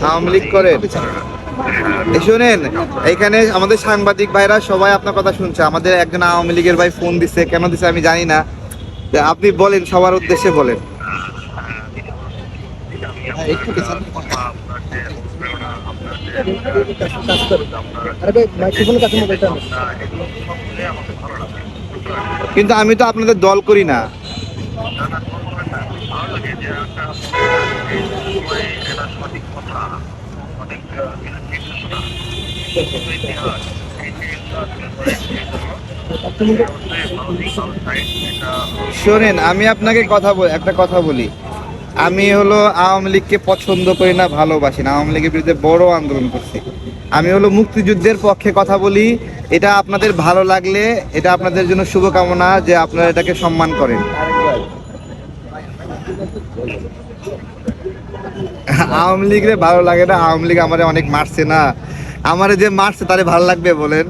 আওয়ামী লীগ করেন? শোনেন, এখানে আমাদের সাংবাদিক ভাইরা সবাই আপনার কথা শুনছে। আমাদের একজন আওয়ামী লীগের ভাই ফোন দিছে, কেন দিছে আমি জানি না। আপনি বলেন, সবার উদ্দেশ্যে বলেন। কিন্তু আমি তো আপনাদের দল করি না। শোনেন, আমি আপনাকে একটা কথা বলি। আমি হলো আওয়ামী লীগকে পছন্দ করি না, ভালোবাসি না। আওয়ামী লীগের বিরুদ্ধে বড় আন্দোলন করছি। আমি হলো মুক্তিযুদ্ধের পক্ষে কথা বলি। এটা আপনাদের ভালো লাগলে এটা আপনাদের জন্য শুভকামনা, যে আপনারা এটাকে সম্মান করেন। আওয়ামী লীগের ভালো লাগে না? আওয়ামী লীগ আমারে অনেক মারছে না? আমারে যে মারছে তারে ভালো লাগবে বলেন?